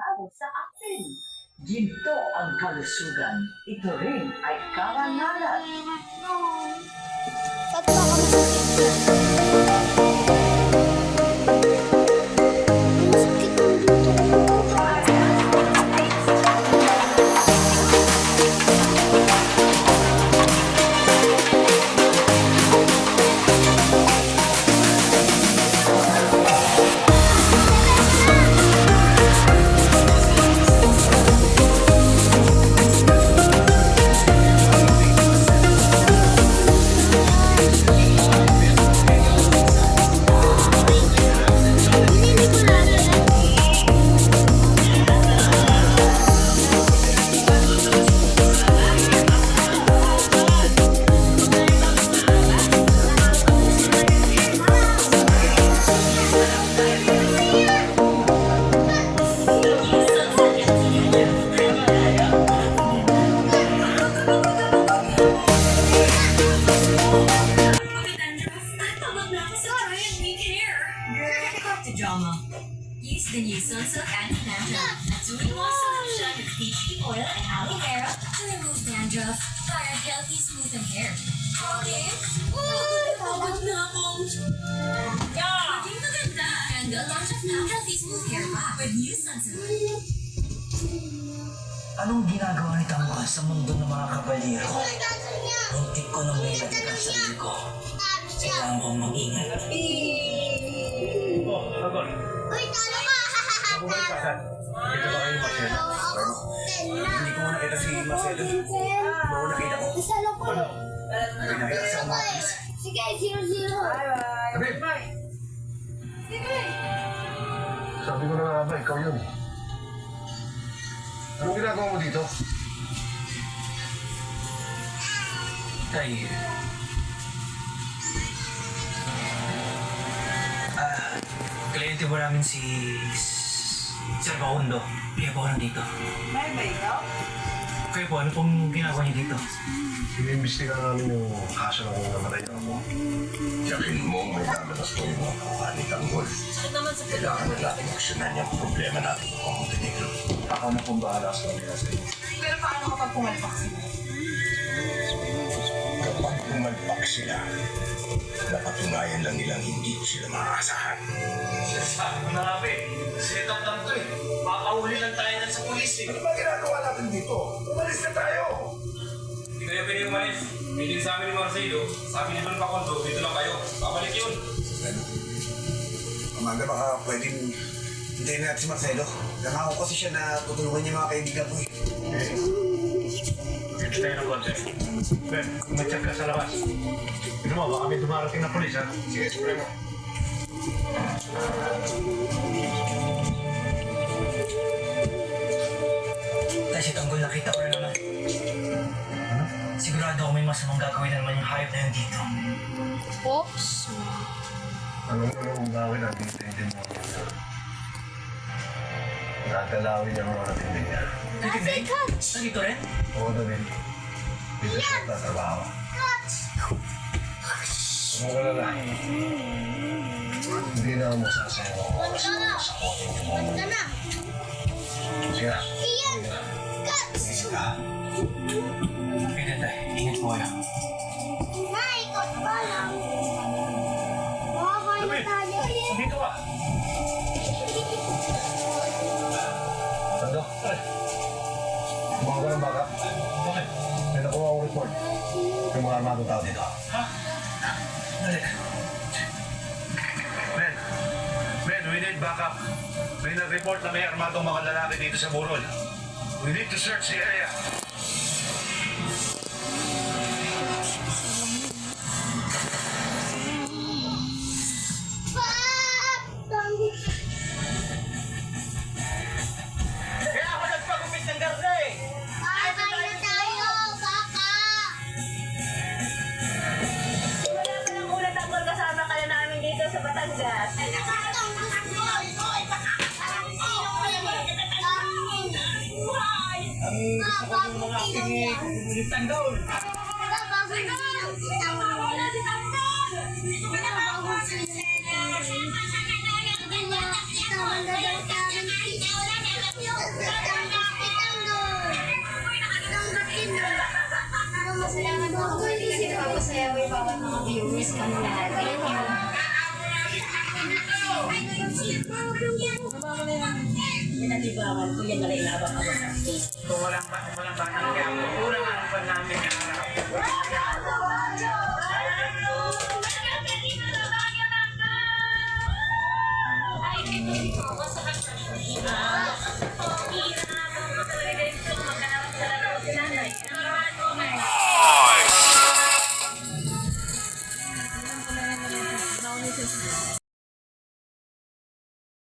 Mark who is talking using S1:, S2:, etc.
S1: mananalo sa atin. Ginto ang kalusugan. Ito rin ay karangalan.
S2: Ba't baka masakit yun? Masakit ang dito ko.
S3: Drama. Use the new Sunsilk Anti-Dandruff, a 2-in-1 solution with tea tree oil and aloe vera to remove dandruff para healthy, smoothen hair. Okay? Pagod na akong... Maging maganda! Handle dandruff na healthy, smooth hair back with new Sunsilk.
S4: Anong ginagawa ni Tamba sa mundo ng mga kabaliro? Muntik ko nang may nagkakang sa sarili ko. Kailangan kong mag-ingat.
S5: Agor.
S2: Uy, talo ka!
S5: Bumalik ka saan? Kita ba kayo ni Marcelo? Hindi ko nakita si Marcelo. Bago nakita ko.
S2: Isalo ko.
S5: Hindi nakita sa umakis.
S2: Sige, 0-0.
S5: Sabi! Sabi ko na nga ba, ikaw yun. Anong ginagawa mo dito?
S4: Tay, kliyente mo namin si Sir Paundo. Kaya po ako nandito.
S1: May ba ikaw?
S4: Kaya po, ano pong ginagawa niyo dito?
S5: Iniimbestiga namin yung kaso ng namatay na ako.
S6: Sabihin mo, may dadalas ko yung mga kapani tanggol. Kailangan na natin aksyonan yung problema natin kung Montenegro.
S5: Ako na pong bahala sa kanila sa inyo.
S1: Pero paano kapag pumalpak sila?
S6: Kapag pumalpak sila, napatunayan lang nilang hindi ko sila maaasahan.
S4: Sabi ko na nga ba eh. Set up lang to eh. Makahuli lang tayo sa pulis eh.
S6: Ano ba ginagawa natin dito? Umalis na tayo!
S7: Hindi kayo pwede umalis. Meeting sa amin ni Marcelo. Sabi ni Don Pacondo, dito lang kayo. Babalik yun.
S6: Ano? Amanda, baka pwedeng hintayin natin si Marcelo. Nangako kasi siya na tutulungan niya mga kaibigan ko eh.
S5: Dito tayo ng konti. Ben, mag-check ka sa labas. Tignan mo, baka may dumarating na polis ha.
S6: Sige, sure mo.
S4: Tay, si Tanggol nakita ko na naman. Sigurado ako may masamang gagawin na naman yung hayop na yun dito.
S2: Oops.
S5: Anong gawin natin tintin mo? Natalawin niya ang mga tintin niya.
S4: Nagindi? Nandito rin?
S5: Oo na din. Dito siya tatrabaho. Wala na. Hindi na mo sasayaw ang oras mo sa kote niyo mo.
S2: Basta na.
S5: Sige na.
S2: Iyan.
S5: Sige na.
S2: Cuts.
S5: Sige ka.
S4: Pwede tayo. Ingat po kayo.
S2: Na, ikot ba lang? Makakain na tayo.
S5: Dito ka. Sando? Kumawa ka ng baka.
S4: Bakit?
S5: May nakuha akong report. May mga armadong tao dito.
S4: Dali.
S5: Men, we need backup. May nag-report na may armadong mga lalaki dito sa Burol. We need to search the area.
S4: Kaya ako nagpagupit ng garda eh!
S2: Makakain na tayo, baka.
S8: Wala ka ng ulat ang kasama ka na namin dito sa Batangas.
S2: Gusto ko yung mga aking
S4: Tanggol!
S2: Wala
S3: miss ka na lahat. Thank you.
S8: Pinalibangan ko yan na inabang ako sa akin.
S9: Kung walang batang kaya, kulang ang pan namin ng harap.